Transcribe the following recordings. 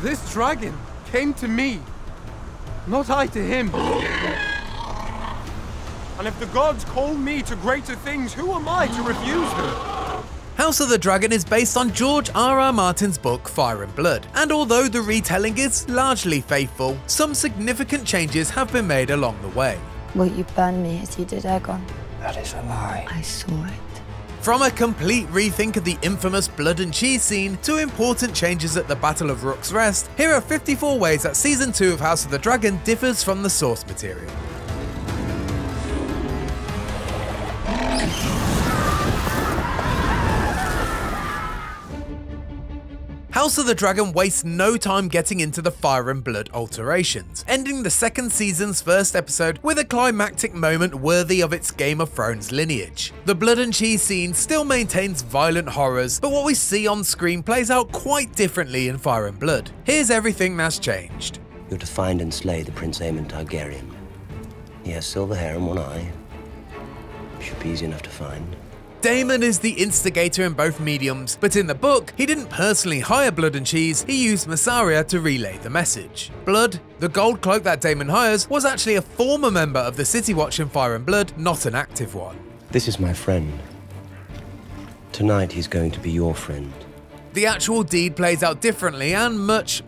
This dragon came to me, not I to him. And if the gods call me to greater things, who am I to refuse them? House of the Dragon is based on George R.R. Martin's book Fire and Blood, and although the retelling is largely faithful, some significant changes have been made along the way. Will you burn me as you did Aegon? That is a lie. I saw it. From a complete rethink of the infamous blood and cheese scene to important changes at the Battle of Rook's Rest, here are 54 ways that Season 2 of House of the Dragon differs from the source material. House of the Dragon wastes no time getting into the Fire and Blood alterations, ending the second season's first episode with a climactic moment worthy of its Game of Thrones lineage. The blood and cheese scene still maintains violent horrors, but what we see on screen plays out quite differently in Fire and Blood. Here's everything that's changed. You're to find and slay the Prince Aemon Targaryen. He has silver hair and one eye. Should be easy enough to find. Daemon is the instigator in both mediums, but in the book, he didn't personally hire Blood and Cheese, he used Massaria to relay the message. Blood, the gold cloak that Daemon hires, was actually a former member of the City Watch in Fire and Blood, not an active one. This is my friend. Tonight he's going to be your friend. The actual deed plays out differently and much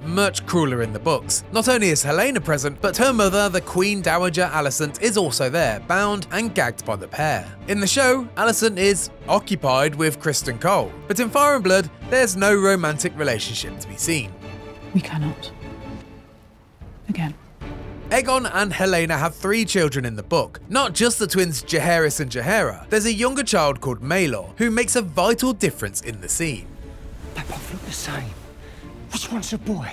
crueler in the books. Not only is Helaena present, but her mother, the Queen Dowager Alicent, is also there, bound and gagged by the pair. In the show, Alicent is occupied with Criston Cole, but in Fire and Blood, there's no romantic relationship to be seen. We cannot. Again. Aegon and Helaena have 3 children in the book, not just the twins Jaehaerys and Jaehaera. There's a younger child called Maelor, who makes a vital difference in the scene. They both look the same. Which one's the boy?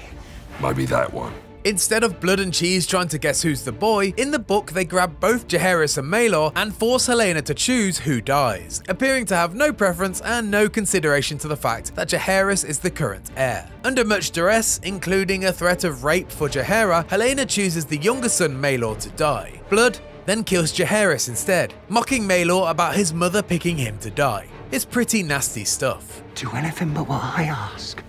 Might be that one. Instead of Blood and Cheese trying to guess who's the boy, in the book they grab both Jaehaerys and Maelor and force Helaena to choose who dies, appearing to have no preference and no consideration to the fact that Jaehaerys is the current heir. Under much duress, including a threat of rape for Jaehaera, Helaena chooses the younger son Maelor to die. Blood then kills Jaehaerys instead, mocking Maelor about his mother picking him to die. It's pretty nasty stuff. Do anything but what I ask,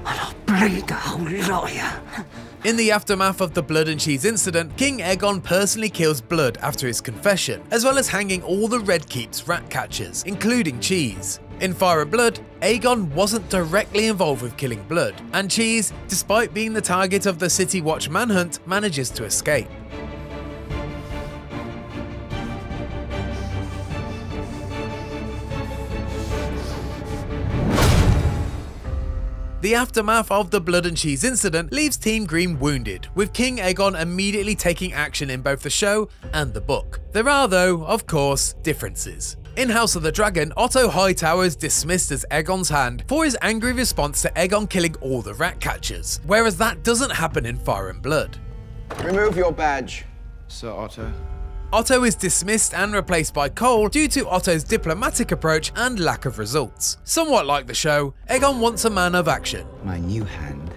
and I'll bleed the whole lot of you. In the aftermath of the Blood and Cheese incident, King Aegon personally kills Blood after his confession, as well as hanging all the Red Keep's rat catchers, including Cheese. In Fire and Blood, Aegon wasn't directly involved with killing Blood, and Cheese, despite being the target of the City Watch manhunt, manages to escape. The aftermath of the Blood and Cheese incident leaves Team Green wounded, with King Aegon immediately taking action in both the show and the book. There are, though, of course, differences. In House of the Dragon, Otto Hightower is dismissed as Aegon's hand for his angry response to Aegon killing all the rat catchers, whereas that doesn't happen in Fire and Blood. Remove your badge, Sir Otto. Otto is dismissed and replaced by Cole due to Otto's diplomatic approach and lack of results. Somewhat like the show, Aegon wants a man of action. My new hand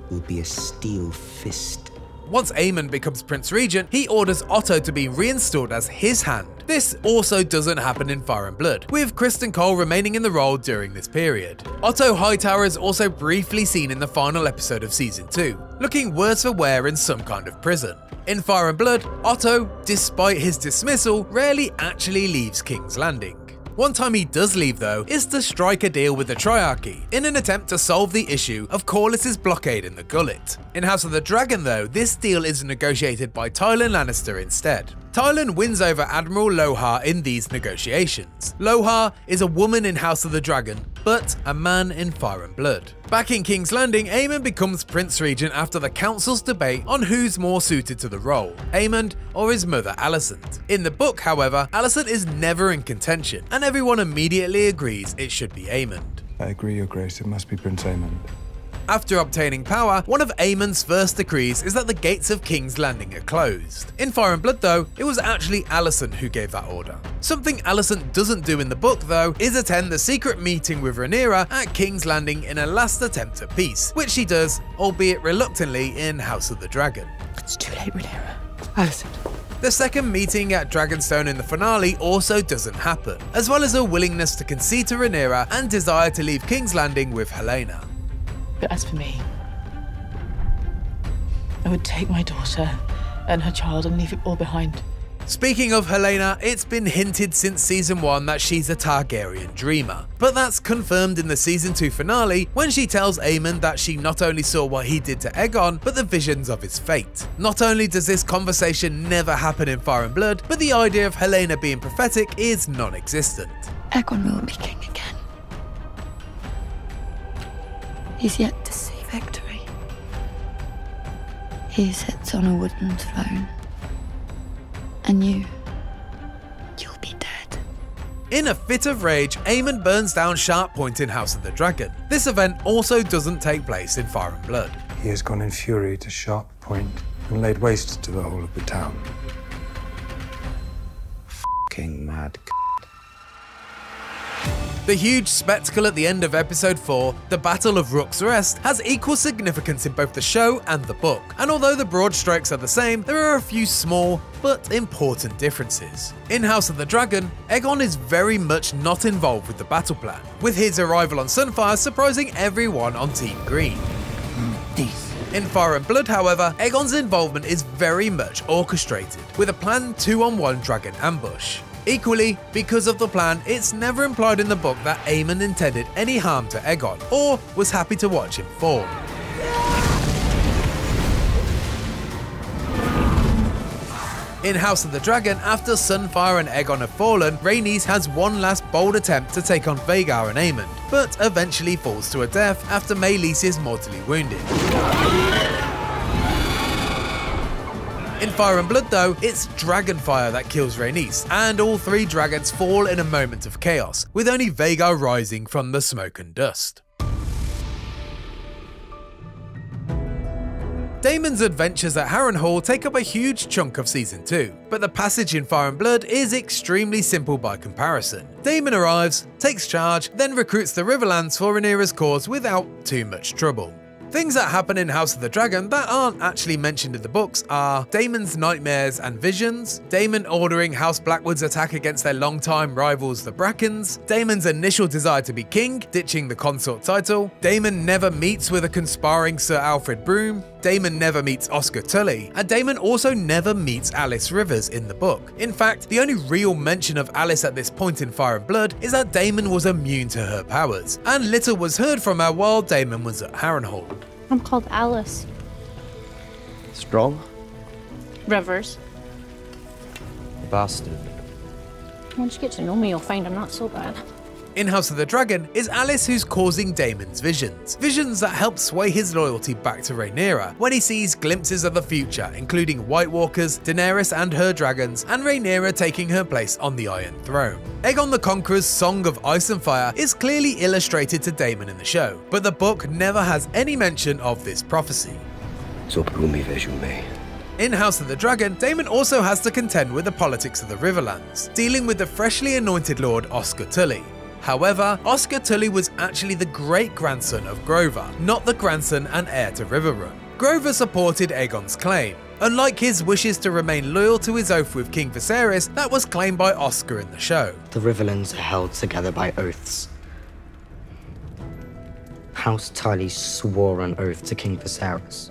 will be a steel fist. Once Aemon becomes Prince Regent, he orders Otto to be reinstalled as his hand. This also doesn't happen in Fire and Blood, with Criston Cole remaining in the role during this period. Otto Hightower is also briefly seen in the final episode of Season 2, looking worse for wear in some kind of prison. In Fire and Blood, Otto, despite his dismissal, rarely actually leaves King's Landing. One time he does leave though is to strike a deal with the Triarchy in an attempt to solve the issue of Corlys's blockade in the Gullet. In House of the Dragon though, this deal is negotiated by Tywin Lannister instead. Tywin wins over Admiral Lohar in these negotiations. Lohar is a woman in House of the Dragon, but a man in Fire and Blood. Back in King's Landing, Aemon becomes Prince Regent after the council's debate on who's more suited to the role, Aemon or his mother Alicent. In the book, however, Alicent is never in contention, and everyone immediately agrees it should be Aemon. I agree, Your Grace. It must be Prince Aemon. After obtaining power, one of Aemon's first decrees is that the gates of King's Landing are closed. In Fire and Blood though, it was actually Alicent who gave that order. Something Alicent doesn't do in the book though is attend the secret meeting with Rhaenyra at King's Landing in a last attempt at peace, which she does, albeit reluctantly, in House of the Dragon. It's too late, Rhaenyra. Alicent. The second meeting at Dragonstone in the finale also doesn't happen, as well as a willingness to concede to Rhaenyra and desire to leave King's Landing with Helaena. But as for me, I would take my daughter and her child and leave it all behind. Speaking of Helena, it's been hinted since season 1 that she's a Targaryen dreamer, but that's confirmed in the season 2 finale when she tells Aemon that she not only saw what he did to Aegon, but the visions of his fate. Not only does this conversation never happen in Fire and Blood, but the idea of Helena being prophetic is non-existent. Aegon will be king again. He's yet to see victory. He sits on a wooden throne. And you'll be dead. In a fit of rage, Aemon burns down Sharp Point in House of the Dragon. This event also doesn't take place in Fire and Blood. He has gone in fury to Sharp Point and laid waste to the whole of the town. F***ing mad. The huge spectacle at the end of episode 4, the Battle of Rook's Rest, has equal significance in both the show and the book, and although the broad strokes are the same, there are a few small but important differences. In House of the Dragon, Aegon is very much not involved with the battle plan, with his arrival on Sunfire surprising everyone on Team Green. In Fire and Blood, however, Aegon's involvement is very much orchestrated, with a planned 2-on-1 dragon ambush. Equally, because of the plan, it's never implied in the book that Aemon intended any harm to Aegon, or was happy to watch him fall. In House of the Dragon, after Sunfire and Aegon have fallen, Rhaenys has one last bold attempt to take on Vhagar and Aemond, but eventually falls to her death after Meleys is mortally wounded. In Fire and Blood though, it's Dragonfire that kills Rhaenys, and all 3 dragons fall in a moment of chaos, with only Vhagar rising from the smoke and dust. Daemon's adventures at Harrenhal take up a huge chunk of season 2, but the passage in Fire and Blood is extremely simple by comparison. Daemon arrives, takes charge, then recruits the Riverlands for Rhaenyra's cause without too much trouble. Things that happen in House of the Dragon that aren't actually mentioned in the books are Daemon's nightmares and visions, Daemon ordering House Blackwood's attack against their longtime rivals the Brackens, Daemon's initial desire to be king, ditching the consort title, Daemon never meets with a conspiring Sir Alfred Broom, Daemon never meets Oscar Tully, and Daemon also never meets Alice Rivers in the book. In fact, the only real mention of Alice at this point in Fire and Blood is that Daemon was immune to her powers, and little was heard from her while Daemon was at Harrenhal. I'm called Alice. Strong? Rivers. Bastard. Once you get to know me, you'll find I'm not so bad. In House of the Dragon is Alice who's causing Daemon's visions. Visions that help sway his loyalty back to Rhaenyra when he sees glimpses of the future, including White Walkers, Daenerys and her dragons, and Rhaenyra taking her place on the Iron Throne. Aegon the Conqueror's Song of Ice and Fire is clearly illustrated to Daemon in the show, but the book never has any mention of this prophecy. In House of the Dragon, Daemon also has to contend with the politics of the Riverlands, dealing with the freshly anointed Lord Oscar Tully. However, Oscar Tully was actually the great-grandson of Grover, not the grandson and heir to Riverrun. Grover supported Aegon's claim, unlike his wishes to remain loyal to his oath with King Viserys that was claimed by Oscar in the show. The Riverlands are held together by oaths. House Tully swore an oath to King Viserys.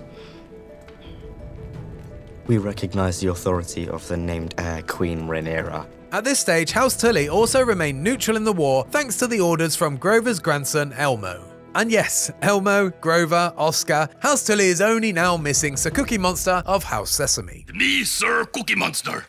We recognize the authority of the named heir, Queen Rhaenyra. At this stage, House Tully also remained neutral in the war thanks to the orders from Grover's grandson Elmo. And yes, Elmo, Grover, Oscar, House Tully is only now missing Sir Cookie Monster of House Sesame. Me, Sir Cookie Monster.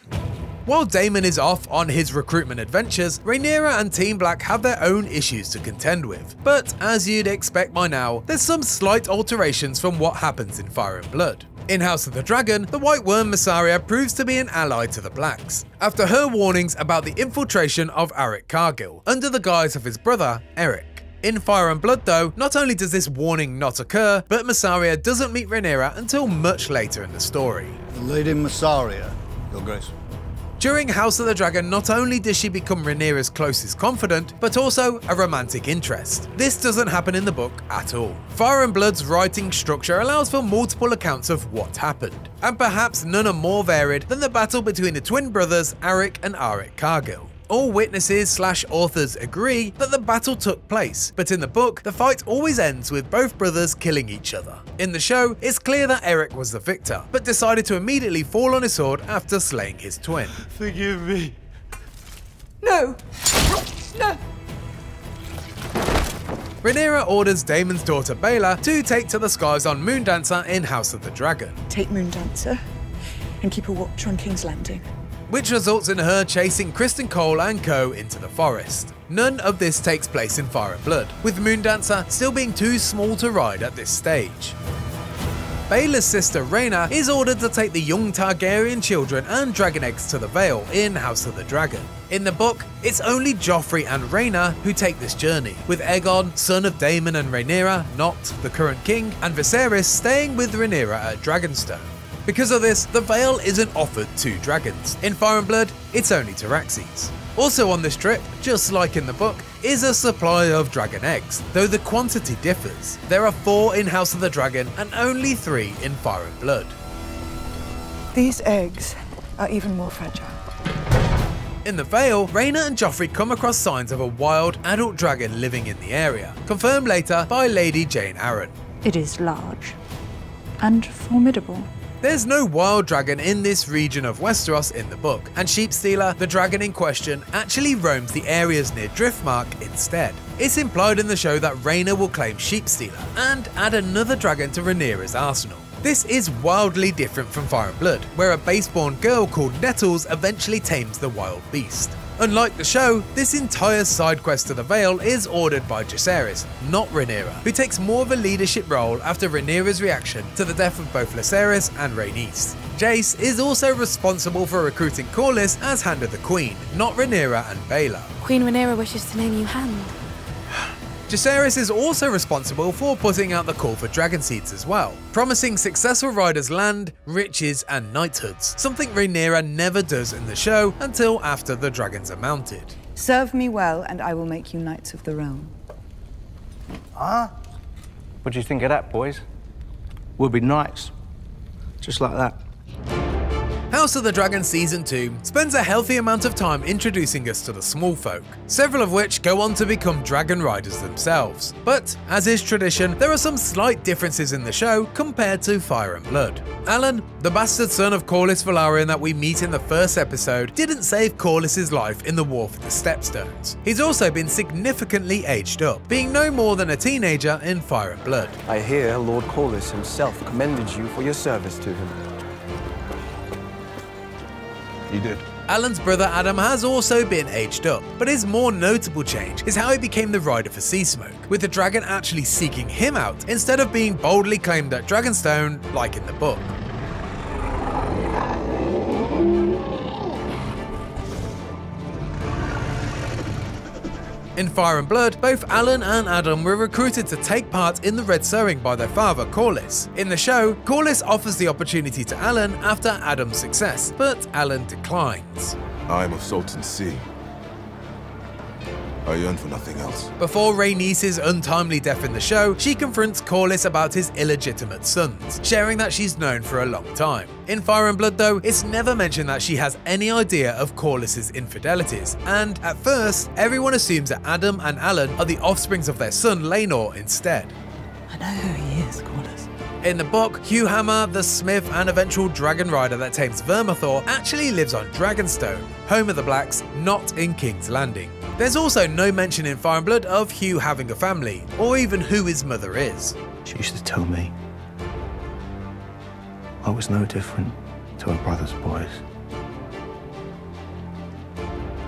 While Daemon is off on his recruitment adventures, Rhaenyra and Team Black have their own issues to contend with. But as you'd expect by now, there's some slight alterations from what happens in Fire and Blood. In House of the Dragon, the White Worm Mysaria proves to be an ally to the Blacks, after her warnings about the infiltration of Aeric Cargill, under the guise of his brother, Eric. In Fire and Blood though, not only does this warning not occur, but Mysaria doesn't meet Rhaenyra until much later in the story. Lady Mysaria, Your Grace. During House of the Dragon, not only does she become Rhaenyra's closest confidant, but also a romantic interest. This doesn't happen in the book at all. Fire and Blood's writing structure allows for multiple accounts of what happened, and perhaps none are more varied than the battle between the twin brothers Aeric and Aeric Cargill. All witnesses/authors agree that the battle took place, but in the book, the fight always ends with both brothers killing each other. In the show, it's clear that Eric was the victor, but decided to immediately fall on his sword after slaying his twin. Forgive me. No! No! Rhaenyra orders Daemon's daughter Baela to take to the skies on Moondancer in House of the Dragon. Take Moondancer and keep a watch on King's Landing. Which results in her chasing Criston Cole and co into the forest. None of this takes place in Fire and Blood, with Moondancer still being too small to ride at this stage. Baela's sister Rhaena is ordered to take the young Targaryen children and dragon eggs to the Vale in House of the Dragon. In the book, it's only Joffrey and Rhaena who take this journey, with Aegon, son of Daemon and Rhaenyra, not the current king, and Viserys staying with Rhaenyra at Dragonstone. Because of this, the Vale isn't offered to dragons. In Fire and Blood, it's only Taxis. Also on this trip, just like in the book, is a supply of dragon eggs, though the quantity differs. There are 4 in House of the Dragon and only 3 in Fire and Blood. These eggs are even more fragile. In the Vale, Rhaena and Joffrey come across signs of a wild adult dragon living in the area, confirmed later by Lady Jane Arryn. It is large and formidable. There's no wild dragon in this region of Westeros in the book, and Sheepstealer, the dragon in question, actually roams the areas near Driftmark instead. It's implied in the show that Rhaena will claim Sheepstealer and add another dragon to Rhaenyra's arsenal. This is wildly different from Fire and Blood, where a base-born girl called Nettles eventually tames the wild beast. Unlike the show, this entire side quest to the Vale is ordered by Jacaerys, not Rhaenyra, who takes more of a leadership role after Rhaenyra's reaction to the death of both Lucerys and Rhaenys. Jace is also responsible for recruiting Corlys as Hand of the Queen, not Rhaenyra and Baela. Queen Rhaenyra wishes to name you Hand. Jacaerys is also responsible for putting out the call for dragon seeds as well, promising successful riders land, riches and knighthoods, something Rhaenyra never does in the show until after the dragons are mounted. Serve me well and I will make you Knights of the Realm. Huh? What do you think of that, boys? We'll be knights. Just like that. House of the Dragon Season 2 spends a healthy amount of time introducing us to the small folk, several of which go on to become dragon riders themselves. But, as is tradition, there are some slight differences in the show compared to Fire and Blood. Alan, the bastard son of Corlys Velaryon that we meet in the first episode, didn't save Corlys' life in the War for the Stepstones. He's also been significantly aged up, being no more than a teenager in Fire and Blood. I hear Lord Corlys himself commended you for your service to him. He did. Alan's brother Adam has also been aged up, but his more notable change is how he became the rider for Seasmoke, with the dragon actually seeking him out instead of being boldly claimed at Dragonstone like in the book. In Fire and Blood, both Alan and Adam were recruited to take part in the Red Sowing by their father, Corlys. In the show, Corlys offers the opportunity to Alan after Adam's success, but Alan declines. I am of Sultan's Sea. I yearn for nothing else. Before Rhaenys' untimely death in the show, she confronts Corlys about his illegitimate sons, sharing that she's known for a long time. In Fire and Blood though, it's never mentioned that she has any idea of Corlys' infidelities, and at first, everyone assumes that Adam and Alan are the offsprings of their son Laenor instead. I know who he is, Corlys. In the book, Hugh Hammer, the smith and eventual dragon rider that tames Vermithor, actually lives on Dragonstone, home of the Blacks, not in King's Landing. There's also no mention in Fire and Blood of Hugh having a family, or even who his mother is. She used to tell me I was no different to her brother's boys.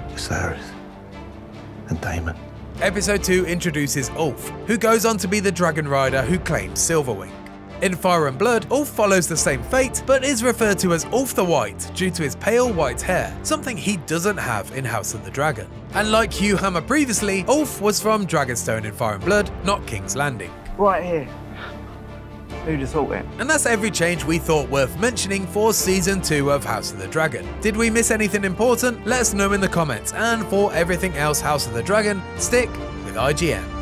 Viserys and Daemon. Episode 2 introduces Ulf, who goes on to be the dragon rider who claims Silverwing. In Fire and Blood, Ulf follows the same fate, but is referred to as Ulf the White due to his pale white hair, something he doesn't have in House of the Dragon. And like Hugh Hammer previously, Ulf was from Dragonstone in Fire and Blood, not King's Landing. Right here. Who'd have thought it? And that's every change we thought worth mentioning for Season 2 of House of the Dragon. Did we miss anything important? Let us know in the comments, and for everything else House of the Dragon, stick with IGN.